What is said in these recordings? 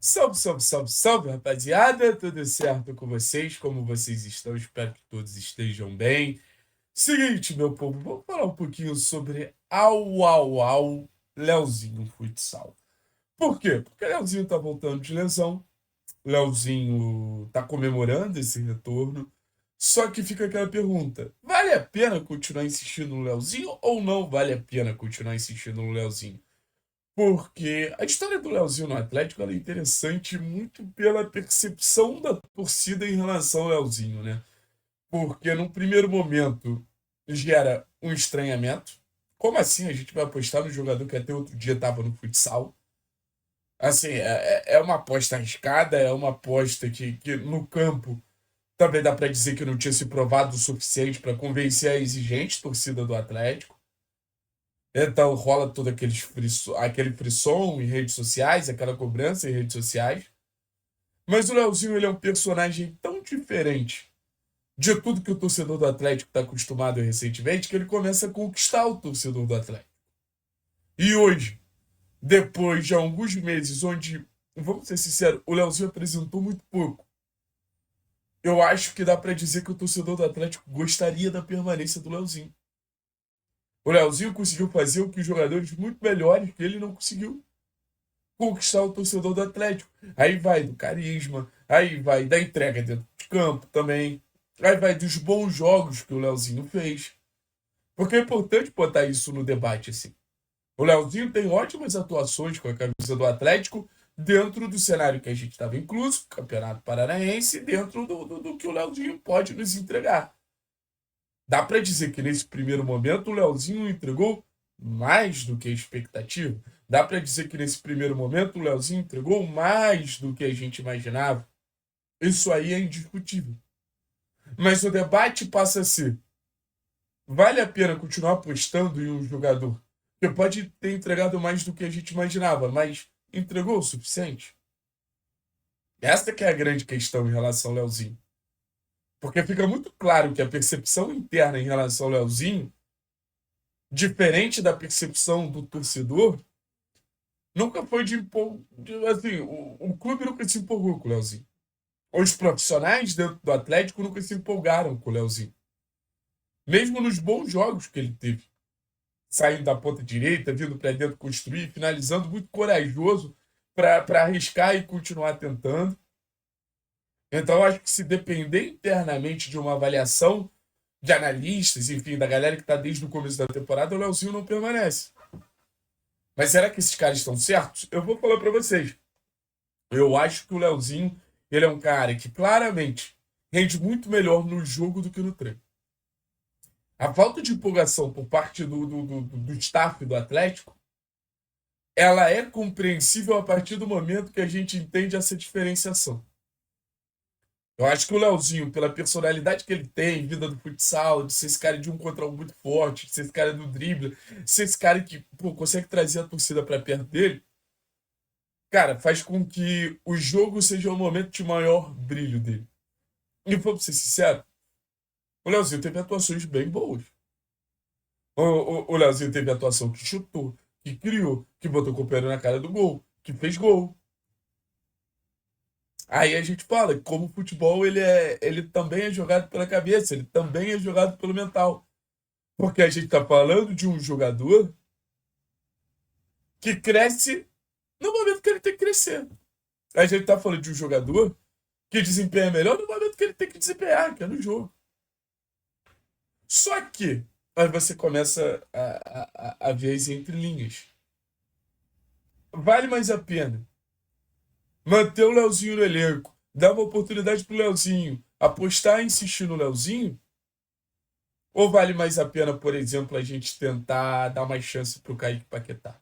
Salve, salve, salve, salve, rapaziada! Tudo certo com vocês? Como vocês estão? Espero que todos estejam bem. Seguinte, meu povo, vamos falar um pouquinho sobre Au Leozinho Futsal. Por quê? Porque Leozinho tá voltando de lesão, Leozinho tá comemorando esse retorno, só que fica aquela pergunta: vale a pena continuar insistindo no Leozinho ou não vale a pena continuar insistindo no Leozinho? Porque a história do Leozinho no Atlético ela é interessante muito pela percepção da torcida em relação ao Leozinho, né? Porque num primeiro momento gera um estranhamento. Como assim a gente vai apostar no jogador que até outro dia estava no futsal? Assim, é uma aposta arriscada, é uma aposta que no campo também dá para dizer que não tinha se provado o suficiente para convencer a exigente torcida do Atlético. Então rola todo aquele frisson em redes sociais, aquela cobrança em redes sociais. Mas o Leozinho ele é um personagem tão diferente de tudo que o torcedor do Atlético está acostumado recentemente que ele começa a conquistar o torcedor do Atlético. E hoje, depois de alguns meses onde, vamos ser sinceros, o Leozinho apresentou muito pouco, eu acho que dá para dizer que o torcedor do Atlético gostaria da permanência do Leozinho. O Leozinho conseguiu fazer o que os jogadores muito melhores que ele não conseguiu conquistar o torcedor do Atlético. Aí vai do carisma, aí vai da entrega dentro de campo também, aí vai dos bons jogos que o Leozinho fez. Porque é importante botar isso no debate, assim. O Leozinho tem ótimas atuações com a camisa do Atlético dentro do cenário que a gente estava incluso, Campeonato Paranaense, dentro do que o Leozinho pode nos entregar. Dá para dizer que nesse primeiro momento o Leozinho entregou mais do que a expectativa. Dá para dizer que nesse primeiro momento o Leozinho entregou mais do que a gente imaginava. Isso aí é indiscutível. Mas o debate passa a ser: vale a pena continuar apostando em um jogador que pode ter entregado mais do que a gente imaginava, mas entregou o suficiente? Essa que é a grande questão em relação ao Leozinho. Porque fica muito claro que a percepção interna em relação ao Leozinho, diferente da percepção do torcedor, nunca foi assim, o clube nunca se empolgou com o Leozinho. Os profissionais dentro do Atlético nunca se empolgaram com o Leozinho. Mesmo nos bons jogos que ele teve. Saindo da ponta direita, vindo para dentro construir, finalizando muito corajoso para arriscar e continuar tentando. Então, eu acho que se depender internamente de uma avaliação de analistas, enfim, da galera que está desde o começo da temporada, o Leozinho não permanece. Mas será que esses caras estão certos? Eu vou falar para vocês. Eu acho que o Leozinho, ele é um cara que claramente rende muito melhor no jogo do que no treino. A falta de empolgação por parte do staff do Atlético, ela é compreensível a partir do momento que a gente entende essa diferenciação. Eu acho que o Leozinho, pela personalidade que ele tem, vida do futsal, de ser esse cara de um contra um muito forte, de ser esse cara do drible, de ser esse cara que pô, consegue trazer a torcida para perto dele, cara, faz com que o jogo seja o momento de maior brilho dele. E vamos ser sinceros, o Leozinho teve atuações bem boas. O Leozinho teve atuação que chutou, que criou, que botou o companheiro na cara do gol, que fez gol. Aí a gente fala que como o futebol ele também é jogado pela cabeça, ele também é jogado pelo mental. Porque a gente tá falando de um jogador que cresce no momento que ele tem que crescer. A gente tá falando de um jogador que desempenha melhor no momento que ele tem que desempenhar, que é no jogo. Só que aí você começa a ver as entrelinhas. Vale mais a pena manter o Leozinho no elenco, dar uma oportunidade pro Leozinho, apostar e insistir no Leozinho? Ou vale mais a pena, por exemplo, a gente tentar dar mais chance pro Kaique Paquetá,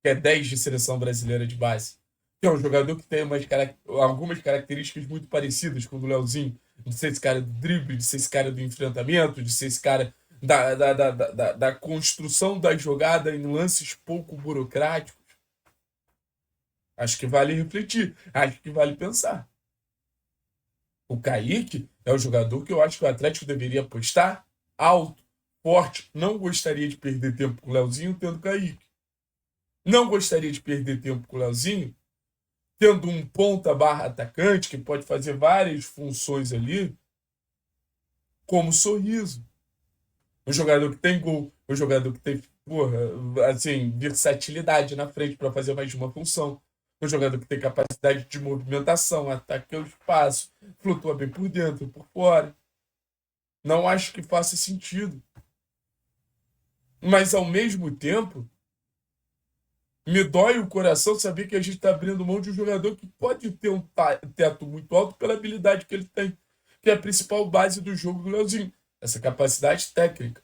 que é 10 de seleção brasileira de base? Que é um jogador que tem algumas características muito parecidas com o do Leozinho, de ser esse cara do drible, de ser esse cara do enfrentamento, de ser esse cara da construção da jogada em lances pouco burocráticos. Acho que vale refletir, acho que vale pensar. O Kaique é o jogador que eu acho que o Atlético deveria apostar alto, forte. Não gostaria de perder tempo com o Leozinho tendo Kaique. Não gostaria de perder tempo com o Leozinho tendo um ponta barra atacante que pode fazer várias funções ali, como Sorriso. Um jogador que tem gol, um jogador que tem, porra, assim, versatilidade na frente para fazer mais de uma função. Um jogador que tem capacidade de movimentação, ataque ao espaço, flutua bem por dentro, por fora. Não acho que faça sentido. Mas, ao mesmo tempo, me dói o coração saber que a gente está abrindo mão de um jogador que pode ter um teto muito alto pela habilidade que ele tem, que é a principal base do jogo do Leozinho, essa capacidade técnica.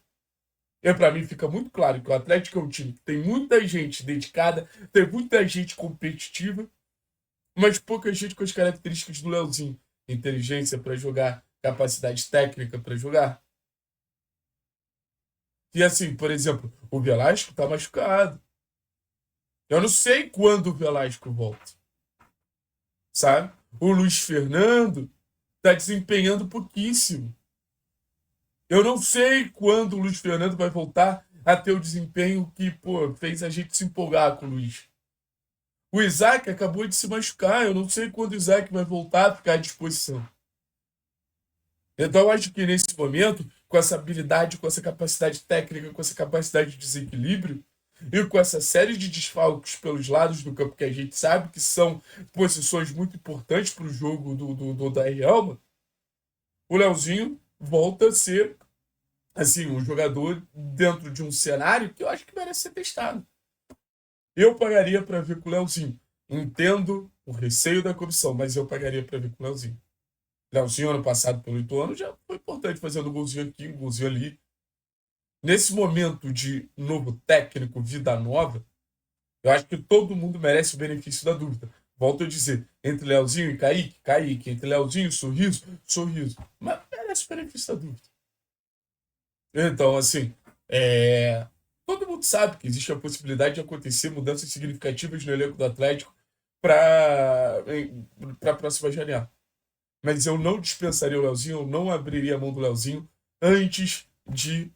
E para mim fica muito claro que o Atlético é um time que tem muita gente dedicada, tem muita gente competitiva, mas pouca gente com as características do Leozinho. Inteligência para jogar, capacidade técnica para jogar. E assim, por exemplo, o Velasco tá machucado. Eu não sei quando o Velasco volta, sabe? O Luiz Fernando tá desempenhando pouquíssimo. Eu não sei quando o Luiz Fernando vai voltar a ter o desempenho que, pô, fez a gente se empolgar com o Luiz. O Isaac acabou de se machucar. Eu não sei quando o Isaac vai voltar a ficar à disposição. Então, eu acho que nesse momento, com essa habilidade, com essa capacidade técnica, com essa capacidade de desequilíbrio, e com essa série de desfalques pelos lados do campo que a gente sabe que são posições muito importantes para o jogo do da Realma, o Leozinho volta a ser assim, um jogador dentro de um cenário que eu acho que merece ser testado. Eu pagaria para ver com o Leozinho. Entendo o receio da comissão, mas eu pagaria para ver com o Leozinho. Leozinho, ano passado, pelo Ituano, já foi importante fazendo um golzinho aqui, um golzinho ali. Nesse momento de novo técnico, vida nova, eu acho que todo mundo merece o benefício da dúvida. Volto a dizer, entre Leozinho e Kaique, Kaique. Entre Leozinho e Sorriso, Sorriso. Mas merece o benefício da dúvida. Então, assim, todo mundo sabe que existe a possibilidade de acontecer mudanças significativas no elenco do Atlético para a próxima janela. Mas eu não dispensaria o Leozinho, eu não abriria a mão do Leozinho antes de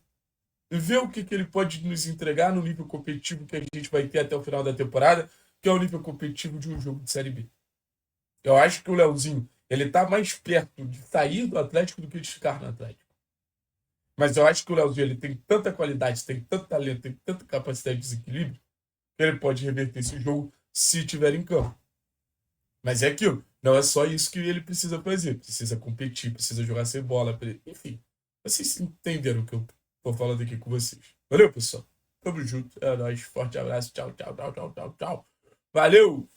ver o que ele pode nos entregar no nível competitivo que a gente vai ter até o final da temporada, que é o nível competitivo de um jogo de Série B. Eu acho que o Leozinho, ele tá mais perto de sair do Atlético do que de ficar no Atlético. Mas eu acho que o Leozinho, ele tem tanta qualidade, tem tanto talento, tem tanta capacidade de desequilíbrio, que ele pode reverter esse jogo se tiver em campo. Mas é aquilo, não é só isso que ele precisa fazer. Precisa competir, precisa jogar sem bola, enfim. Vocês entenderam o que eu tô falando aqui com vocês. Valeu, pessoal. Tamo junto. É nóis. Forte abraço. Tchau, tchau, tchau, tchau, tchau, tchau. Valeu!